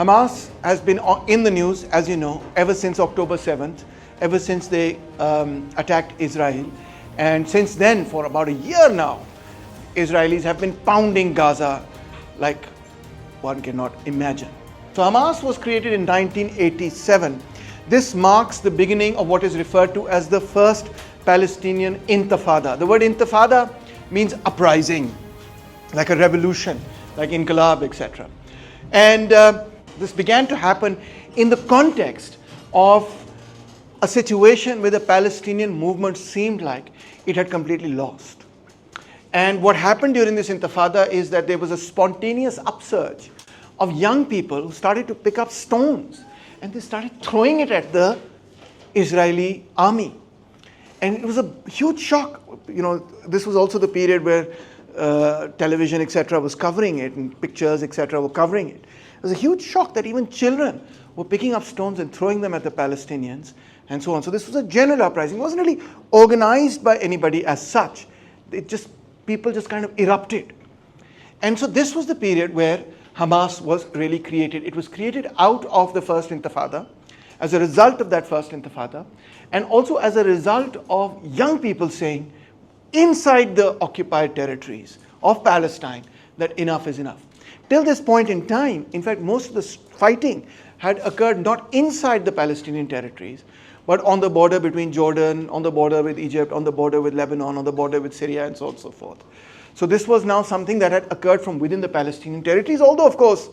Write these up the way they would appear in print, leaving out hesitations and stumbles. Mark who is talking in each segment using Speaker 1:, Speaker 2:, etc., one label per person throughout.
Speaker 1: Hamas has been in the news, as you know, ever since October 7th, ever since they attacked Israel. And since then, for about a year now, Israelis have been pounding Gaza like one cannot imagine. So Hamas was created in 1987. This marks the beginning of what is referred to as the first Palestinian intifada. The word intifada means uprising, like a revolution, like inqilab, etc. And this began to happen in the context of a situation where the Palestinian movement seemed like it had completely lost. And what happened during this intifada is that there was a spontaneous upsurge of young people who started to pick up stones and they started throwing it at the Israeli army. And it was a huge shock. You know, this was also the period where television, etc., was covering it, and pictures, etc., were covering it. It was a huge shock that even children were picking up stones and throwing them at the Palestinians, and so on. So this was a general uprising. It wasn't really organized by anybody as such. People just kind of erupted. And so this was the period where Hamas was really created. It was created out of the first intifada, as a result of that first intifada, and also as a result of young people saying, inside the occupied territories of Palestine, that enough is enough. Till this point in time, in fact, most of the fighting had occurred not inside the Palestinian territories, but on the border between Jordan, on the border with Egypt, on the border with Lebanon, on the border with Syria, and so on and so forth. So this was now something that had occurred from within the Palestinian territories, although, of course,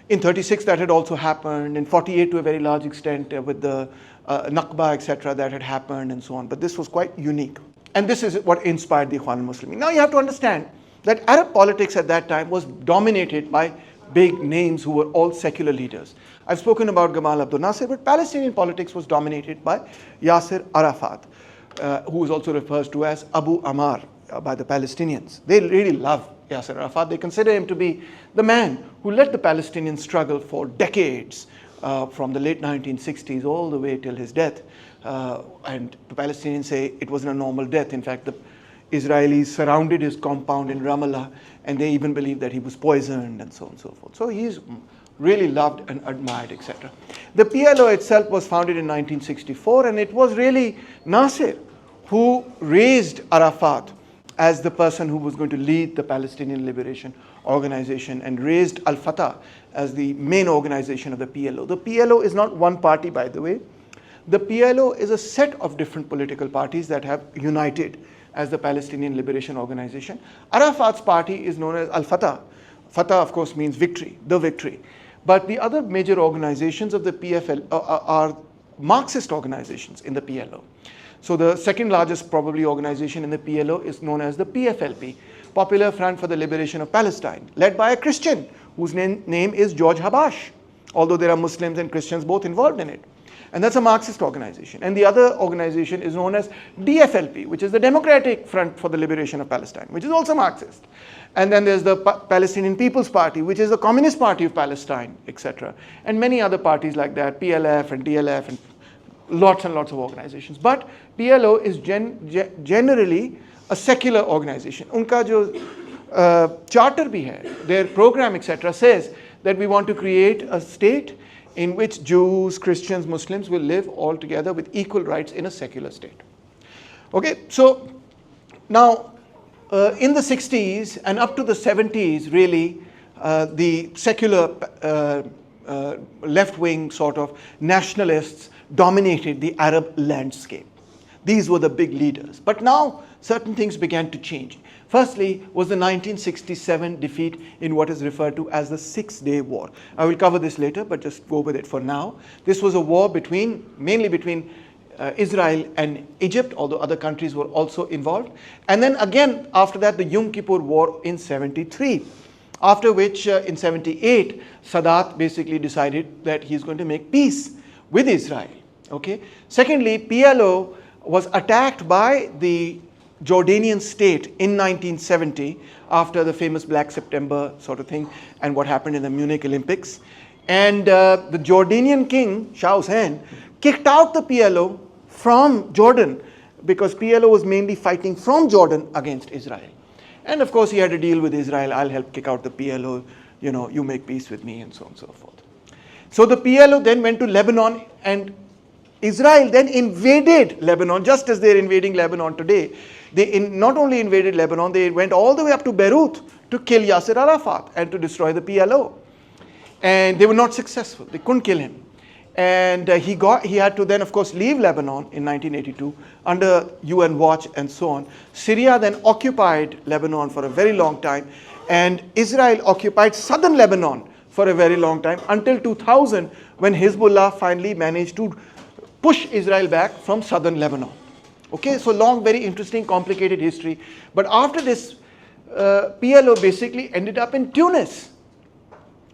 Speaker 1: in 36 that had also happened, in 48 to a very large extent with the Nakba, etc., that had happened, and so on. But this was quite unique. And this is what inspired the Ikhwan al-Muslimin. Now you have to understand that Arab politics at that time was dominated by big names who were all secular leaders. I've spoken about Gamal Abdel Nasser, but Palestinian politics was dominated by Yasser Arafat, who is also referred to as Abu Ammar by the Palestinians. They really love Yasser Arafat. They consider him to be the man who led the Palestinian struggle for decades, from the late 1960s all the way till his death. And the Palestinians say it wasn't a normal death. In fact, the Israelis surrounded his compound in Ramallah, and they even believe that he was poisoned, and so on and so forth. So he's really loved and admired, etc. The PLO itself was founded in 1964, and it was really Nasser who raised Arafat as the person who was going to lead the Palestinian Liberation Organization, and raised Al-Fatah as the main organization of the PLO. The PLO is not one party, by the way. The PLO is a set of different political parties that have united as the Palestinian Liberation Organization. Arafat's party is known as Al-Fatah. Fatah, of course, means victory, the victory. But the other major organizations of the PFL are Marxist organizations in the PLO. So the second largest probably organization in the PLO is known as the PFLP, Popular Front for the Liberation of Palestine, led by a Christian whose name is George Habash, although there are Muslims and Christians both involved in it. And that's a Marxist organization. And the other organization is known as DFLP, which is the Democratic Front for the Liberation of Palestine, which is also Marxist. And then there's the Palestinian People's Party, which is the Communist Party of Palestine, etc. And many other parties like that, PLF and DLF, and lots and lots of organizations. But PLO is generally a secular organization. Unka jo charter bhi hai, their program, etc., says that we want to create a state in which Jews, Christians, Muslims will live all together with equal rights in a secular state. Okay, so now in the 60s and up to the 70s, really, the secular left-wing sort of nationalists dominated the Arab landscape. These were the big leaders. But now certain things began to change. Firstly was the 1967 defeat in what is referred to as the Six-Day War. I will cover this later, but just go with it for now. This was a war mainly between Israel and Egypt, although other countries were also involved. And then again, after that, the Yom Kippur War in 73. After which, in 78, Sadat basically decided that he's going to make peace with Israel. Okay. Secondly, PLO was attacked by the Jordanian state in 1970 after the famous Black September sort of thing and what happened in the Munich Olympics. And the Jordanian king, Shah Hussein, kicked out the PLO from Jordan because PLO was mainly fighting from Jordan against Israel. And of course he had a deal with Israel, I'll help kick out the PLO, you know, you make peace with me, and so on and so forth. So the PLO then went to Lebanon, and Israel then invaded Lebanon, just as they're invading Lebanon today. They not only invaded Lebanon, they went all the way up to Beirut to kill Yasser Arafat and to destroy the PLO. And they were not successful. They couldn't kill him. And he had to then, of course, leave Lebanon in 1982 under UN watch and so on. Syria then occupied Lebanon for a very long time, and Israel occupied southern Lebanon for a very long time until 2000, when Hezbollah finally managed to push Israel back from southern Lebanon. Okay, so long, very interesting, complicated history. But after this, PLO basically ended up in Tunis,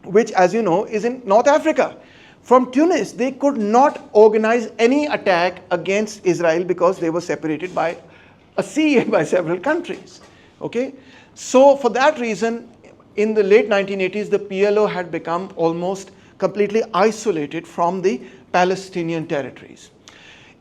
Speaker 1: which, as you know, is in North Africa. From Tunis, they could not organize any attack against Israel because they were separated by a sea and by several countries. Okay, so for that reason, in the late 1980s, the PLO had become almost completely isolated from the Palestinian territories.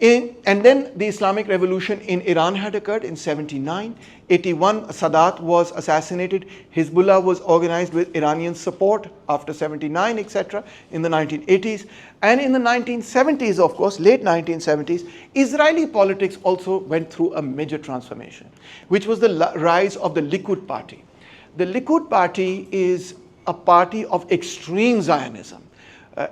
Speaker 1: And then the Islamic Revolution in Iran had occurred in 79. 81, Sadat was assassinated. Hezbollah was organized with Iranian support after 79, etc. in the 1980s. And in the 1970s, of course, late 1970s, Israeli politics also went through a major transformation, which was the rise of the Likud party. The Likud party is a party of extreme Zionism.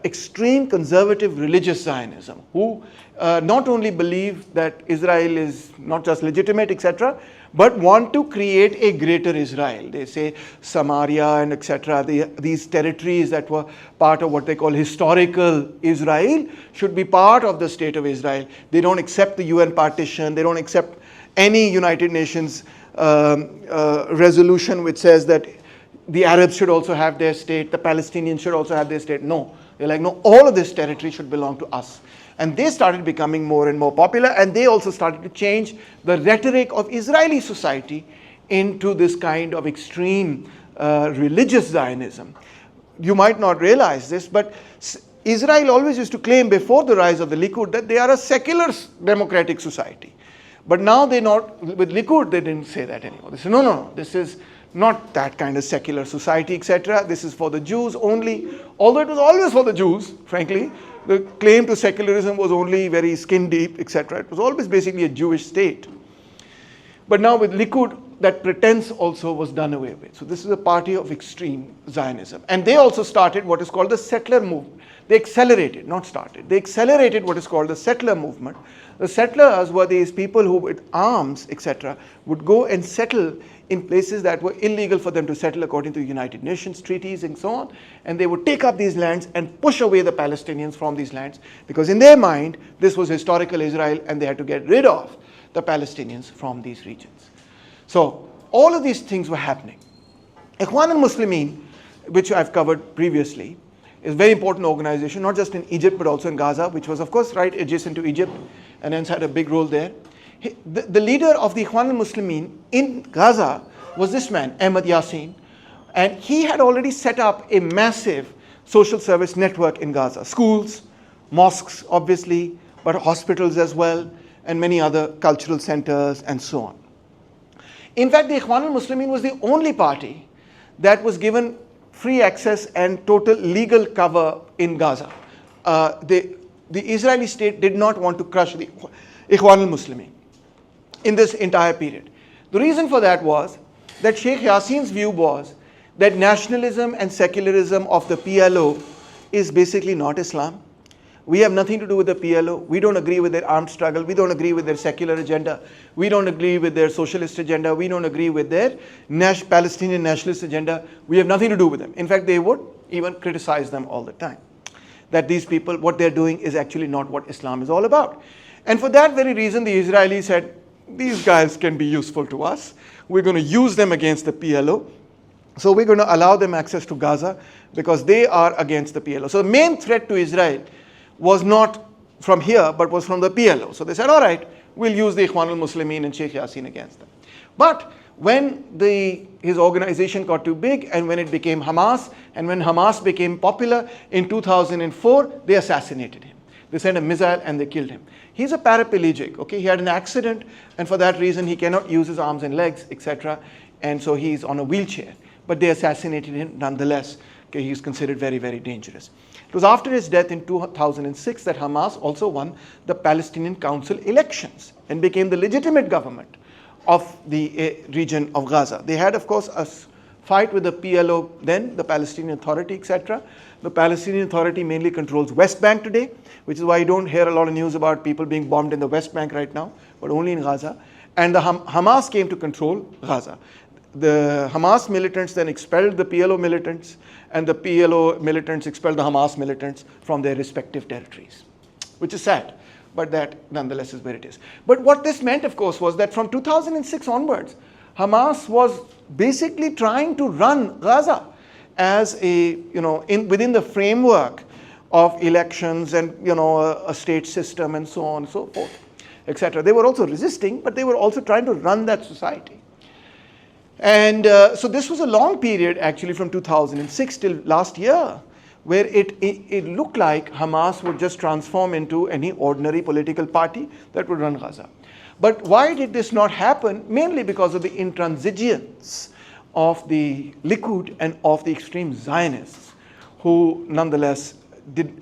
Speaker 1: Extreme conservative religious Zionism, who not only believe that Israel is not just legitimate, etc., but want to create a greater Israel. They say Samaria and etc., these territories that were part of what they call historical Israel should be part of the state of Israel. They don't accept the UN partition. They don't accept any United Nations resolution which says that the Arabs should also have their state, the Palestinians should also have their state. No. They're like, no, all of this territory should belong to us. And they started becoming more and more popular, and they also started to change the rhetoric of Israeli society into this kind of extreme religious Zionism. You might not realize this, but Israel always used to claim before the rise of the Likud that they are a secular democratic society. But now with Likud, they didn't say that anymore. They said, no, this is not that kind of secular society, etc. This is for the Jews only. Although it was always for the Jews, frankly, the claim to secularism was only very skin deep, etc. It was always basically a Jewish state. But now with Likud, that pretense also was done away with. So this is a party of extreme Zionism. And they also started what is called the settler movement. They accelerated, not started. They accelerated what is called the settler movement. The settlers were these people who with arms, etc., would go and settle in places that were illegal for them to settle according to United Nations treaties and so on. And they would take up these lands and push away the Palestinians from these lands, because in their mind, this was historical Israel and they had to get rid of the Palestinians from these regions. So all of these things were happening. Ikhwan al-Muslimin, which I've covered previously, is a very important organization, not just in Egypt, but also in Gaza, which was, of course, right adjacent to Egypt, and hence had a big role there. The leader of the Ikhwan al-Muslimin in Gaza was this man, Ahmad Yassin, and he had already set up a massive social service network in Gaza. Schools, mosques, obviously, but hospitals as well, and many other cultural centers, and so on. In fact, the Ikhwan al-Muslimin was the only party that was given free access and total legal cover in Gaza. The Israeli state did not want to crush the Ikhwan al-Muslimin in this entire period. The reason for that was that Sheikh Yassin's view was that nationalism and secularism of the PLO is basically not Islam. We have nothing to do with the PLO. We don't agree with their armed struggle. We don't agree with their secular agenda. We don't agree with their socialist agenda. We don't agree with their Palestinian nationalist agenda. We have nothing to do with them. In fact, they would even criticize them all the time. That these people, what they're doing is actually not what Islam is all about. And for that very reason, the Israelis said, these guys can be useful to us. We're going to use them against the PLO. So we're going to allow them access to Gaza because they are against the PLO. So the main threat to Israel was not from here, but was from the PLO. So they said, all right, we'll use the Ikhwan al-Muslimin and Sheikh Yassin against them. But when his organization got too big, and when it became Hamas, and when Hamas became popular in 2004, they assassinated him. They sent a missile and they killed him. He's a paraplegic, okay? He had an accident, and for that reason, he cannot use his arms and legs, etc. And so he's on a wheelchair. But they assassinated him nonetheless Okay, he is considered very, very dangerous. It was after his death in 2006 that Hamas also won the Palestinian Council elections and became the legitimate government of the region of Gaza. They had, of course, a fight with the PLO then, the Palestinian Authority, etc. The Palestinian Authority mainly controls West Bank today, which is why you don't hear a lot of news about people being bombed in the West Bank right now, but only in Gaza. And the Hamas came to control Gaza. The Hamas militants then expelled the PLO militants, and the PLO militants expelled the Hamas militants from their respective territories, which is sad, but that nonetheless is where it is. But what this meant, of course, was that from 2006 onwards, Hamas was basically trying to run Gaza as a, within the framework of elections and, a state system and so on and so forth, etc. They were also resisting, but they were also trying to run that society. And so this was a long period, actually, from 2006 till last year, where it looked like Hamas would just transform into any ordinary political party that would run Gaza. But why did this not happen? Mainly because of the intransigence of the Likud and of the extreme Zionists, who nonetheless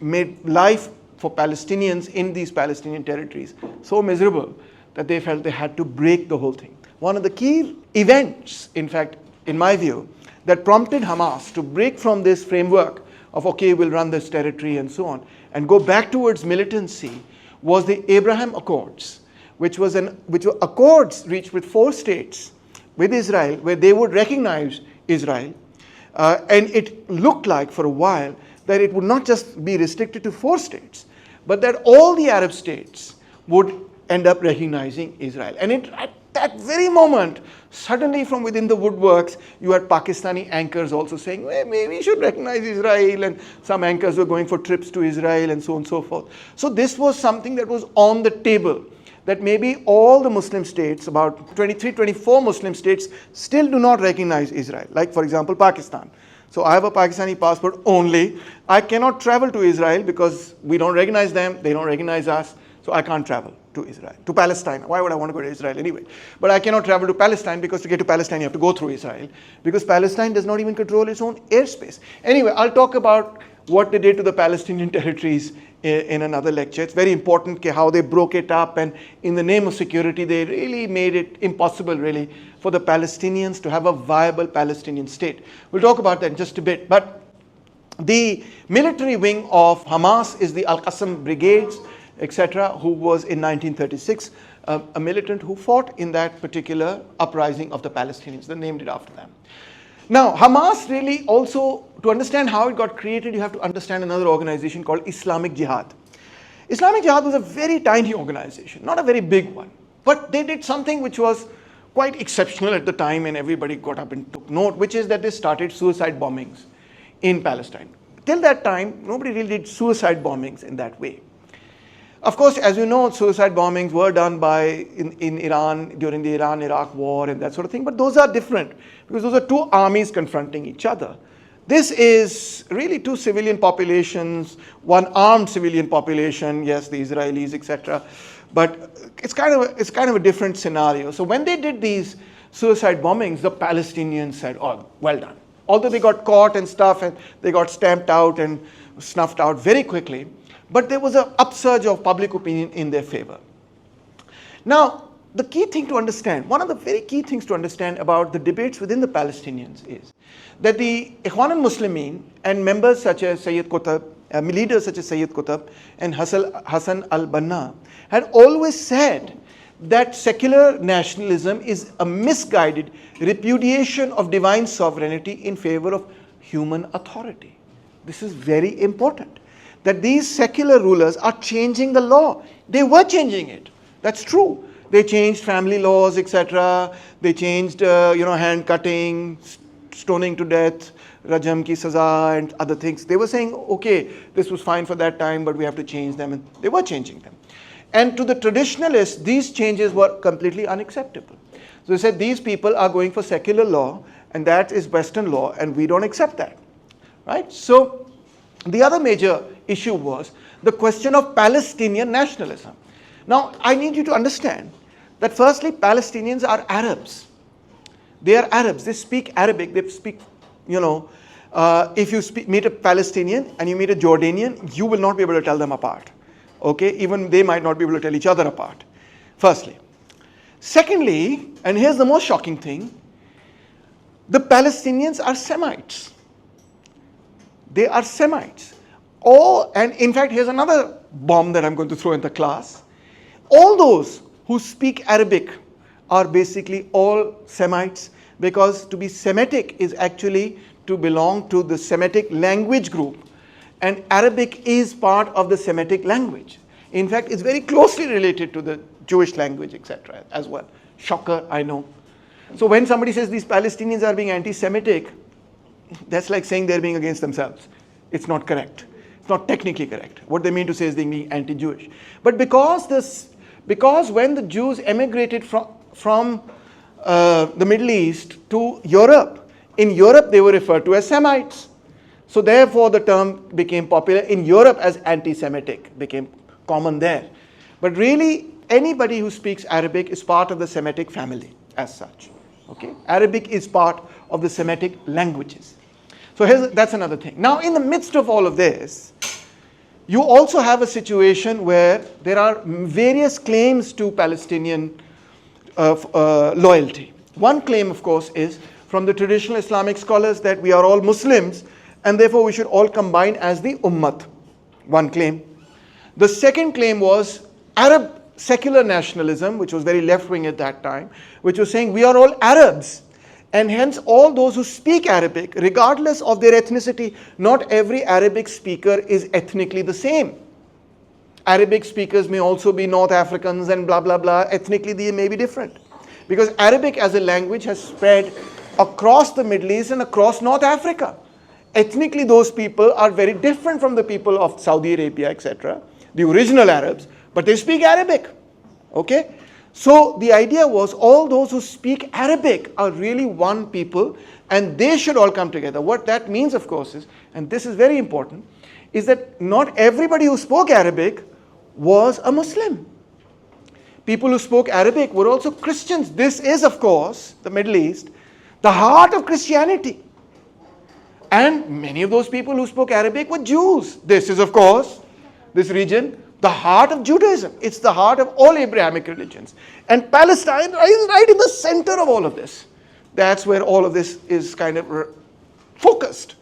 Speaker 1: made life for Palestinians in these Palestinian territories so miserable that they felt they had to break the whole thing. One of the key events, in fact, in my view, that prompted Hamas to break from this framework of, okay, we'll run this territory and so on, and go back towards militancy, was the Abraham Accords, which were accords reached with 4 states with Israel, where they would recognize Israel. And it looked like for a while that it would not just be restricted to 4 states, but that all the Arab states would end up recognizing Israel. And at that very moment, suddenly from within the woodworks, you had Pakistani anchors also saying, well, maybe we should recognize Israel, and some anchors were going for trips to Israel and so on and so forth. So this was something that was on the table, that maybe all the Muslim states, about 23, 24 Muslim states, still do not recognize Israel. Like, for example, Pakistan. So I have a Pakistani passport only. I cannot travel to Israel because we don't recognize them, they don't recognize us, so I can't travel to Israel, to Palestine. Why would I want to go to Israel anyway? But I cannot travel to Palestine because to get to Palestine you have to go through Israel, because Palestine does not even control its own airspace. Anyway, I'll talk about what they did to the Palestinian territories in another lecture. It's very important how they broke it up, and in the name of security they really made it impossible really for the Palestinians to have a viable Palestinian state. We'll talk about that in just a bit. But the military wing of Hamas is the Al-Qassam brigades, etc., who was in 1936 a militant who fought in that particular uprising of the Palestinians. They named it after them. Now, Hamas really also, to understand how it got created, you have to understand another organization called Islamic Jihad. Islamic Jihad was a very tiny organization, not a very big one. But they did something which was quite exceptional at the time, and everybody got up and took note, which is that they started suicide bombings in Palestine. Till that time, nobody really did suicide bombings in that way. Of course, as you know, suicide bombings were done in Iran during the Iran-Iraq war and that sort of thing, but those are different because those are 2 armies confronting each other. This is really 2 civilian populations, 1 armed civilian population, yes, the Israelis, etc. But it's kind of a different scenario. So when they did these suicide bombings, the Palestinians said, oh, well done. Although they got caught and stuff, and they got stamped out and snuffed out very quickly, but there was an upsurge of public opinion in their favor. Now, the key thing to understand, one of the very key things to understand about the debates within the Palestinians is that the Ikhwan al-Muslimin and members such as Sayyid Qutb, leaders such as Sayyid Qutb and Hassan al-Banna had always said that secular nationalism is a misguided repudiation of divine sovereignty in favor of human authority. This is very important, that these secular rulers are changing the law. They were changing it. That's true. They changed family laws, etc. They changed, hand cutting, stoning to death, rajam ki saza, and other things. They were saying, okay, this was fine for that time, but we have to change them. And they were changing them. And to the traditionalists, these changes were completely unacceptable. So they said, these people are going for secular law, and that is Western law, and we don't accept that. Right? So the other major issue was the question of Palestinian nationalism. Now, I need you to understand that firstly, Palestinians are Arabs. They are Arabs. They speak Arabic. They speak, if you meet a Palestinian and you meet a Jordanian, you will not be able to tell them apart. Okay, even they might not be able to tell each other apart, firstly. Secondly, and here's the most shocking thing, the Palestinians are Semites. They are Semites. And in fact, here's another bomb that I'm going to throw in the class. All those who speak Arabic are basically all Semites, because to be Semitic is actually to belong to the Semitic language group. And Arabic is part of the Semitic language. In fact, it's very closely related to the Jewish language, etc. as well. Shocker, I know. So when somebody says these Palestinians are being anti-Semitic, that's like saying they're being against themselves. It's not correct. It's not technically correct. What they mean to say is they're being anti-Jewish. But because when the Jews emigrated from the Middle East to Europe, in Europe they were referred to as Semites. So therefore the term became popular in Europe as anti-Semitic, became common there. But really, anybody who speaks Arabic is part of the Semitic family as such. Okay? Arabic is part of the Semitic languages. So that's another thing. Now, in the midst of all of this, you also have a situation where there are various claims to Palestinian loyalty. One claim, of course, is from the traditional Islamic scholars that we are all Muslims and therefore we should all combine as the Ummat. One claim. The second claim was Arab secular nationalism, which was very left-wing at that time, which was saying we are all Arabs. And hence all those who speak Arabic, regardless of their ethnicity, not every Arabic speaker is ethnically the same. Arabic speakers may also be North Africans and blah, blah, blah. Ethnically, they may be different. Because Arabic as a language has spread across the Middle East and across North Africa. Ethnically, those people are very different from the people of Saudi Arabia, etc., the original Arabs, but they speak Arabic. Okay? So the idea was all those who speak Arabic are really one people and they should all come together. What that means, of course, is, and this is very important, is that not everybody who spoke Arabic was a Muslim. People who spoke Arabic were also Christians. This is, of course, the Middle East, the heart of Christianity. And many of those people who spoke Arabic were Jews. This is, of course, this region, the heart of Judaism. It's the heart of all Abrahamic religions. And Palestine is right in the center of all of this. That's where all of this is kind of focused.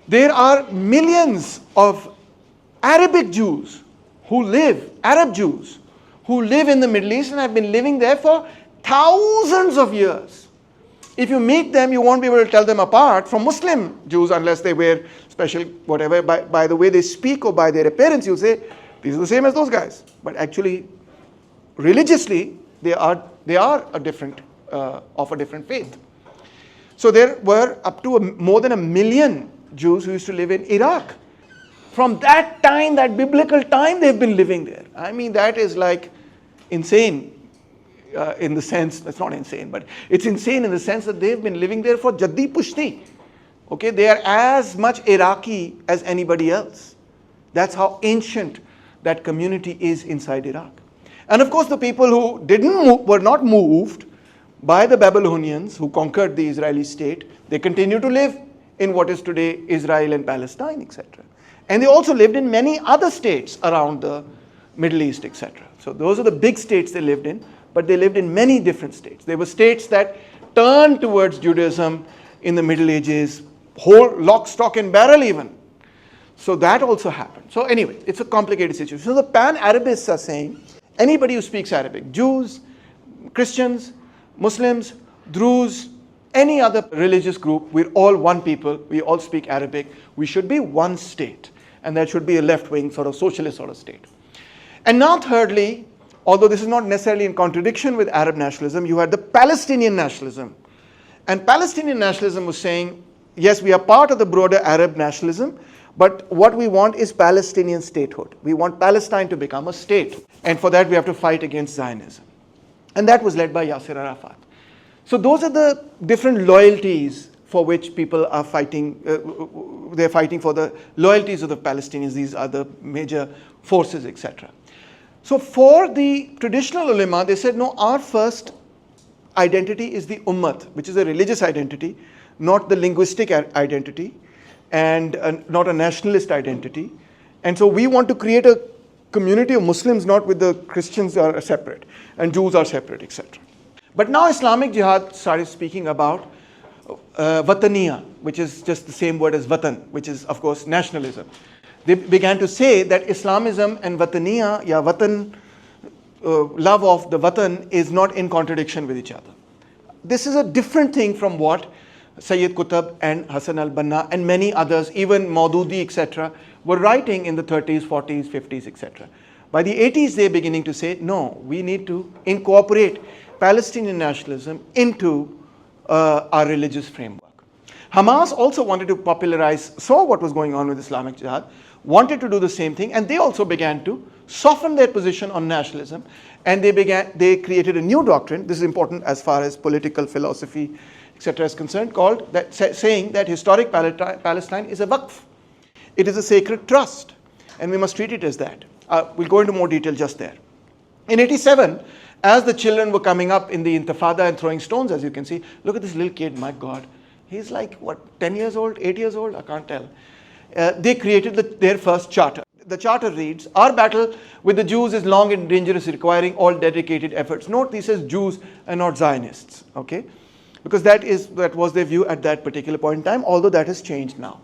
Speaker 1: There are millions of Arabic Jews who live, Arab Jews, who live in the Middle East and have been living there for thousands of years. If you meet them, you won't be able to tell them apart from Muslim Jews unless they wear special whatever. By the way they speak or by their appearance, you'll say, these are the same as those guys. But actually, religiously, they are a different, of a different faith. So there were up to more than 1 million Jews who used to live in Iraq. From that time, that biblical time, they've been living there. I mean, that is like insane. In the sense, that's not insane, but it's insane in the sense that they've been living there for Jaddi Pushti. Okay, they are as much Iraqi as anybody else. That's how ancient that community is inside Iraq. And of course, the people who were not moved by the Babylonians who conquered the Israeli state, they continue to live in what is today Israel and Palestine, etc. And they also lived in many other states around the Middle East, etc. So those are the big states they lived in. But they lived in many different states. There were states that turned towards Judaism in the Middle Ages, whole lock, stock and barrel even. So that also happened. So anyway, it's a complicated situation. So the Pan-Arabists are saying, anybody who speaks Arabic, Jews, Christians, Muslims, Druze, any other religious group, we're all one people, we all speak Arabic, we should be one state. And that should be a left-wing sort of socialist sort of state. And now thirdly, although this is not necessarily in contradiction with Arab nationalism, you had the Palestinian nationalism. And Palestinian nationalism was saying, yes, we are part of the broader Arab nationalism, but what we want is Palestinian statehood. We want Palestine to become a state. And for that, we have to fight against Zionism. And that was led by Yasser Arafat. So those are the different loyalties for which people are fighting. They're fighting for the loyalties of the Palestinians. These are the major forces, etc. So for the traditional ulama, they said, no, our first identity is the ummat, which is a religious identity. not the linguistic identity, and not a nationalist identity. And so we want to create a community of Muslims, not with the Christians are separate and Jews are separate, etc. But now Islamic Jihad started speaking about Wataniya, which is just the same word as Watan, which is of course nationalism. They began to say that Islamism and Wataniya, Watan, love of the Watan, is not in contradiction with each other. This is a different thing from what Sayyid Qutb and Hassan al-Banna and many others, even Maududi, etc., were writing in the 30s, 40s, 50s, etc. By the 80s, they're beginning to say, no, we need to incorporate Palestinian nationalism into our religious framework. Hamas also wanted to popularize, saw what was going on with Islamic Jihad, wanted to do the same thing, and they also began to soften their position on nationalism, and they created a new doctrine. This is important as far as political philosophy, etc. is concerned, called that, saying that historic Palestine is a waqf. It is a sacred trust, and we must treat it as that. We'll go into more detail just there. In 87, as the children were coming up in the Intifada and throwing stones, as you can see, look at this little kid, my God. He's like, what, 10 years old, 8 years old? I can't tell. They created their first charter. The charter reads, our battle with the Jews is long and dangerous, requiring all dedicated efforts. Note, this says Jews and not Zionists, okay? Because that was their view at that particular point in time, although that has changed now.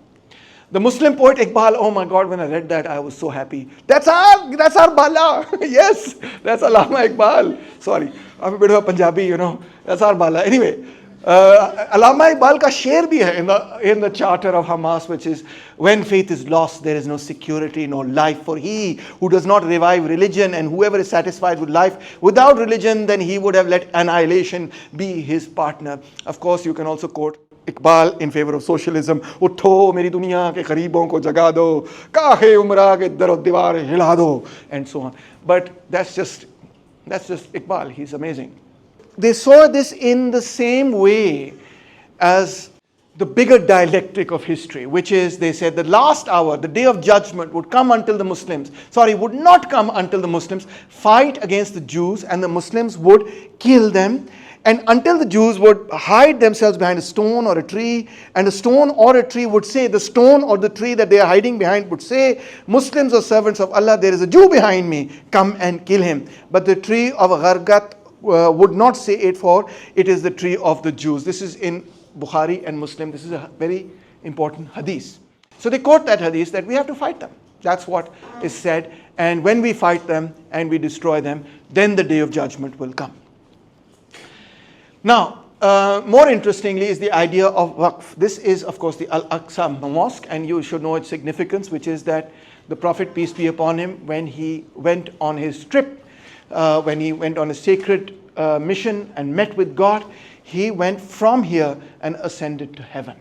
Speaker 1: The Muslim poet Iqbal, oh my God, when I read that, I was so happy. That's our Bala. Yes, that's Allama Iqbal. Sorry, I'm a bit of a Punjabi, you know. That's our Bala. Anyway, Allama Iqbal ka sher bhi hai in the charter of Hamas, which is, when faith is lost, there is no security, no life. For he who does not revive religion, and whoever is satisfied with life without religion, then he would have let annihilation be his partner. Of course, you can also quote Iqbal in favor of socialism. Utho meri duniya ke gharibon ko jaga do, kahe umra ke dar diwar hila do, and so on. But that's just Iqbal. He's amazing. They saw this in the same way as the bigger dialectic of history, which is, they said, the last hour, the day of judgment would come until the Muslims, would not come until the Muslims fight against the Jews, and the Muslims would kill them. And until the Jews would hide themselves behind a stone or a tree, and a stone or a tree would say, the stone or the tree that they are hiding behind would say, Muslims are servants of Allah, there is a Jew behind me, come and kill him. But the tree of Ghargat would not say it, for it is the tree of the Jews. This is in Bukhari and Muslim. This is a very important hadith. So they quote that hadith that we have to fight them. That's what is said. And when we fight them and we destroy them, then the day of judgment will come. Now, more interestingly is the idea of waqf. This is, of course, the Al-Aqsa Mosque, and you should know its significance, which is that the Prophet, peace be upon him, when he went on his trip, when he went on a sacred mission and met with God, he went from here and ascended to heaven.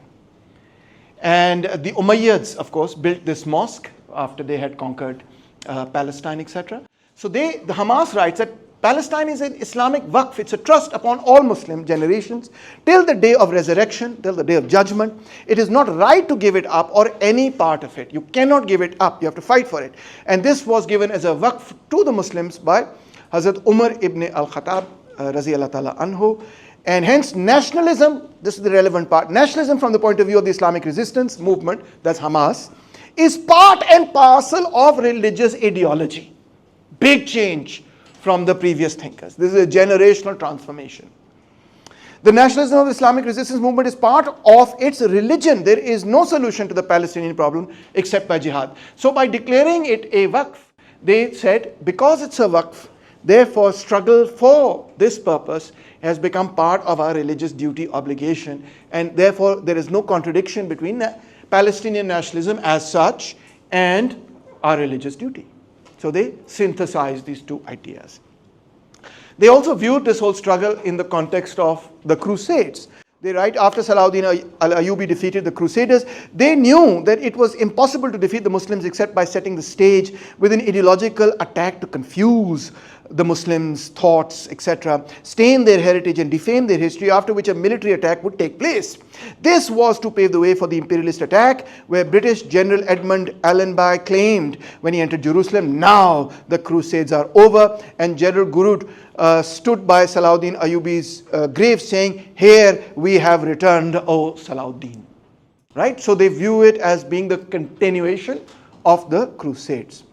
Speaker 1: And the Umayyads, of course, built this mosque after they had conquered Palestine, etc. So the Hamas writes that Palestine is an Islamic waqf. It's a trust upon all Muslim generations till the day of resurrection, till the day of judgment. It is not right to give it up, or any part of it. You cannot give it up. You have to fight for it. And this was given as a waqf to the Muslims by Hazrat Umar ibn al-Khattab, raziyallahu ta'ala anhu. And hence nationalism, this is the relevant part, nationalism from the point of view of the Islamic resistance movement, that's Hamas, is part and parcel of religious ideology. Big change from the previous thinkers. This is a generational transformation. The nationalism of the Islamic resistance movement is part of its religion. There is no solution to the Palestinian problem except by jihad. So by declaring it a waqf, they said, because it's a waqf, therefore struggle for this purpose has become part of our religious duty obligation, and therefore there is no contradiction between Palestinian nationalism as such and our religious duty. So they synthesized these two ideas. They also viewed this whole struggle in the context of the Crusades. They write, after Salahuddin al-Ayyubi defeated the Crusaders, they knew that it was impossible to defeat the Muslims except by setting the stage with an ideological attack to confuse the Muslims' thoughts, etc., stain their heritage and defame their history, after which a military attack would take place. This was to pave the way for the imperialist attack, where British General Edmund Allenby claimed when he entered Jerusalem, now the Crusades are over, and General Gurud stood by Salahuddin Ayyubi's grave saying, here we have returned, O Salahuddin. Right? So they view it as being the continuation of the Crusades.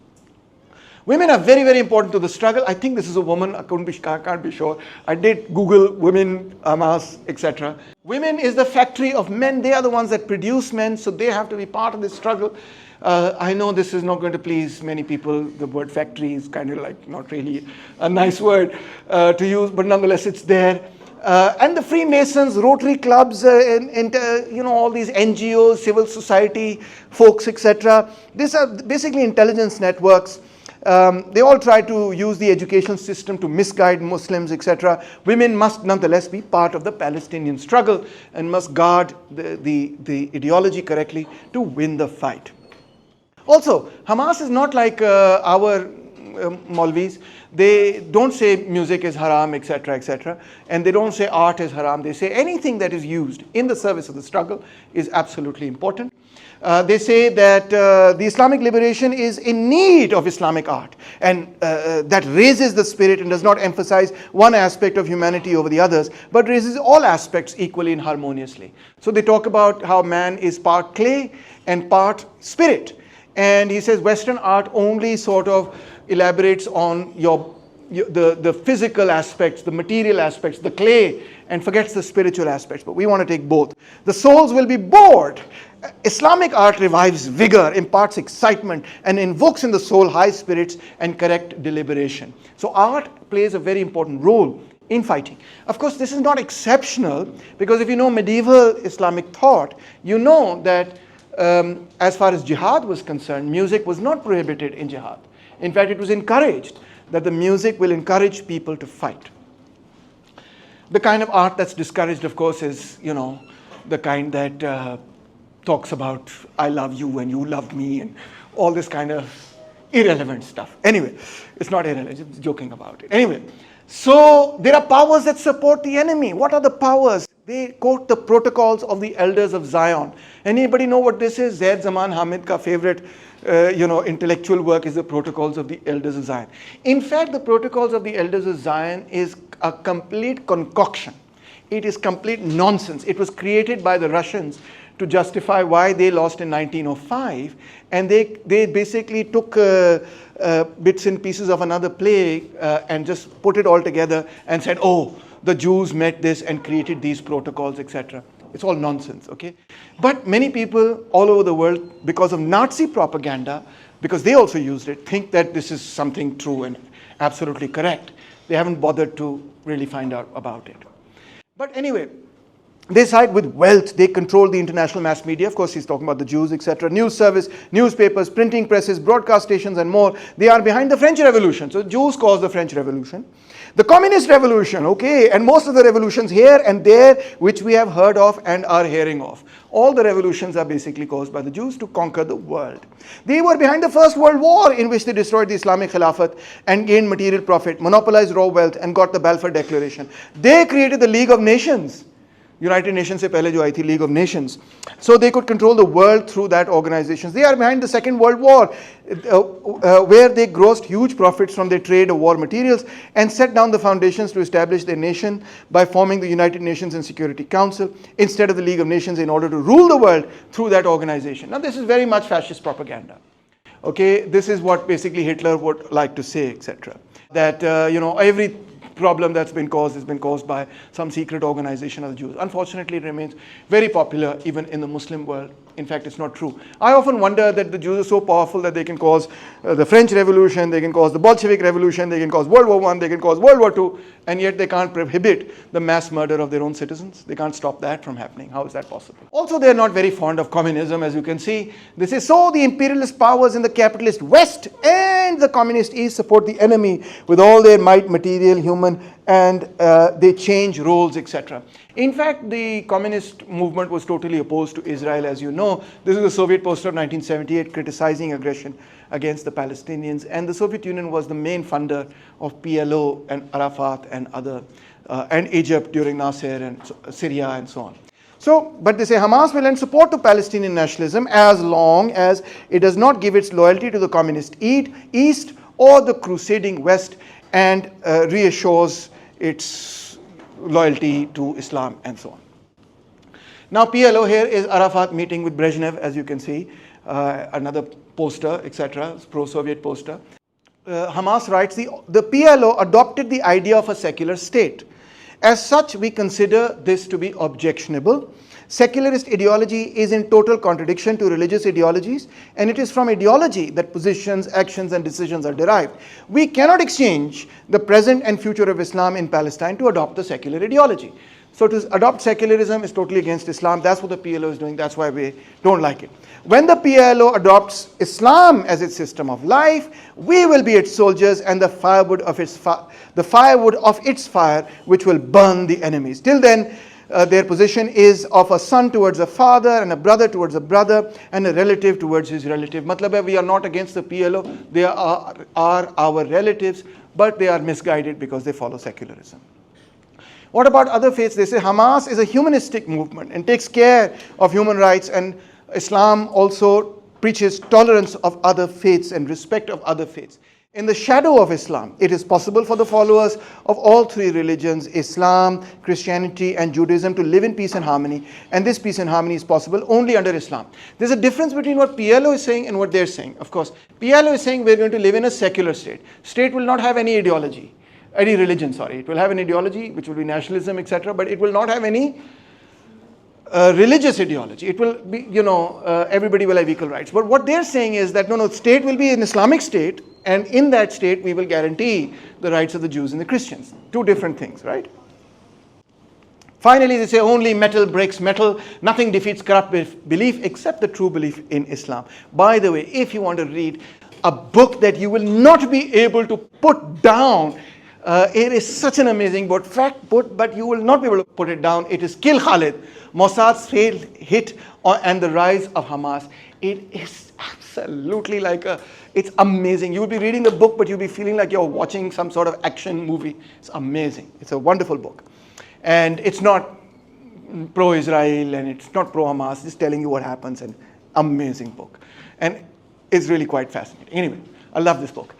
Speaker 1: Women are very, very important to the struggle. I think this is a woman, I can't be sure. I did Google women, Hamas, etc. Women is the factory of men. They are the ones that produce men, so they have to be part of this struggle. I know this is not going to please many people. The word factory is kind of like not really a nice word to use, but nonetheless it's there. And the Freemasons, Rotary clubs, and all these NGOs, civil society folks, etc. These are basically intelligence networks. They all try to use the educational system to misguide Muslims, etc. Women must nonetheless be part of the Palestinian struggle and must guard the ideology correctly to win the fight. Also, Hamas is not like our Maulvis. They don't say music is haram, etc., etc. And they don't say art is haram. They say anything that is used in the service of the struggle is absolutely important. They say that the Islamic liberation is in need of Islamic art, and that raises the spirit and does not emphasize one aspect of humanity over the others, but raises all aspects equally and harmoniously. So they talk about how man is part clay and part spirit. And he says Western art only sort of elaborates on the physical aspects, the material aspects, the clay, and forgets the spiritual aspects. But we want to take both. The souls will be bored. Islamic art revives vigor, imparts excitement, and invokes in the soul high spirits and correct deliberation. So art plays a very important role in fighting. Of course, this is not exceptional, because if you know medieval Islamic thought, you know that as far as jihad was concerned, music was not prohibited in jihad. In fact, it was encouraged, that the music will encourage people to fight. The kind of art that's discouraged, of course, is, the kind that talks about I love you and you love me and all this kind of irrelevant stuff. Anyway, it's not irrelevant, it's joking about it. Anyway, so there are powers that support the enemy. What are the powers? They quote the protocols of the elders of Zion. Anybody know what this is? Zaid Zaman Hamid ka favorite intellectual work is the protocols of the elders of Zion. In fact, the protocols of the elders of Zion is a complete concoction. It is complete nonsense. It was created by the Russians to justify why they lost in 1905, and they basically took bits and pieces of another play and just put it all together and said, oh, the Jews met this and created these protocols, etc. It's all nonsense, okay? But many people all over the world, because of Nazi propaganda, because they also used it, think that this is something true and absolutely correct. They haven't bothered to really find out about it. But anyway, they side with wealth. They control the international mass media. Of course, he's talking about the Jews, etc. News service, newspapers, printing presses, broadcast stations, and more. They are behind the French Revolution. So Jews caused the French Revolution. The Communist Revolution, okay, and most of the revolutions here and there, which we have heard of and are hearing of. All the revolutions are basically caused by the Jews to conquer the world. They were behind the First World War, in which they destroyed the Islamic Khilafat and gained material profit, monopolized raw wealth, and got the Balfour Declaration. They created the League of Nations. United Nations se pehle jo aayi thi, League of Nations. So they could control the world through that organization. They are behind the Second World War, where they grossed huge profits from their trade of war materials and set down the foundations to establish their nation by forming the United Nations and Security Council instead of the League of Nations, in order to rule the world through that organization. Now this is very much fascist propaganda. Okay, this is what basically Hitler would like to say, etc. That, every problem that's been caused has been caused by some secret organization of the Jews. Unfortunately, it remains very popular even in the Muslim world. In fact, it's not true. I often wonder that the Jews are so powerful that they can cause the French Revolution, they can cause the Bolshevik Revolution, they can cause World War I, they can cause World War II, and yet they can't prohibit the mass murder of their own citizens. They can't stop that from happening. How is that possible? Also, they're not very fond of communism, as you can see. They say, so the imperialist powers in the capitalist West and the communist East support the enemy with all their might, material, human, woman, and they change roles, etc. In fact, the communist movement was totally opposed to Israel, as you know. This is a Soviet poster of 1978 criticizing aggression against the Palestinians, and the Soviet Union was the main funder of PLO and Arafat and other, and Egypt during Nasser and Syria and so on. So, but they say Hamas will lend support to Palestinian nationalism as long as it does not give its loyalty to the communist East or the crusading West, and reassures its loyalty to Islam and so on. Now PLO, here is Arafat meeting with Brezhnev, as you can see, another poster, etc., pro-Soviet poster. Hamas writes, the PLO adopted the idea of a secular state. As such, we consider this to be objectionable. Secularist ideology is in total contradiction to religious ideologies, and it is from ideology that positions, actions, and decisions are derived. We cannot exchange the present and future of Islam in Palestine to adopt the secular ideology. So to adopt secularism is totally against Islam. That's what the PLO is doing. That's why we don't like it. When the PLO adopts Islam as its system of life, we will be its soldiers and the firewood of its fire, which will burn the enemies. Till then, their position is of a son towards a father, and a brother towards a brother, and a relative towards his relative. Matlab hai, we are not against the PLO. They are our relatives, but they are misguided because they follow secularism. What about other faiths? They say Hamas is a humanistic movement and takes care of human rights, and Islam also preaches tolerance of other faiths and respect of other faiths. In the shadow of Islam, it is possible for the followers of all three religions, Islam, Christianity, and Judaism, to live in peace and harmony, and this peace and harmony is possible only under Islam. There's a difference between what PLO is saying and what they're saying. Of course, PLO is saying we're going to live in a secular state. State will not have any ideology. Any religion, sorry. It will have an ideology, which will be nationalism, etc., but it will not have any religious ideology. It will be, everybody will have equal rights. But what they're saying is that, no, state will be an Islamic state, and in that state, we will guarantee the rights of the Jews and the Christians. Two different things, right? Finally, they say only metal breaks metal. Nothing defeats corrupt belief except the true belief in Islam. By the way, if you want to read a book that you will not be able to put down, it is such an amazing book, but you will not be able to put it down. It is Kill Khalid, Mossad's failed hit and the rise of Hamas. It is absolutely it's amazing. You will be reading the book, but you'll be feeling like you're watching some sort of action movie. It's amazing. It's a wonderful book. And it's not pro-Israel and it's not pro-Hamas, just telling you what happens. An amazing book. And it's really quite fascinating. Anyway, I love this book.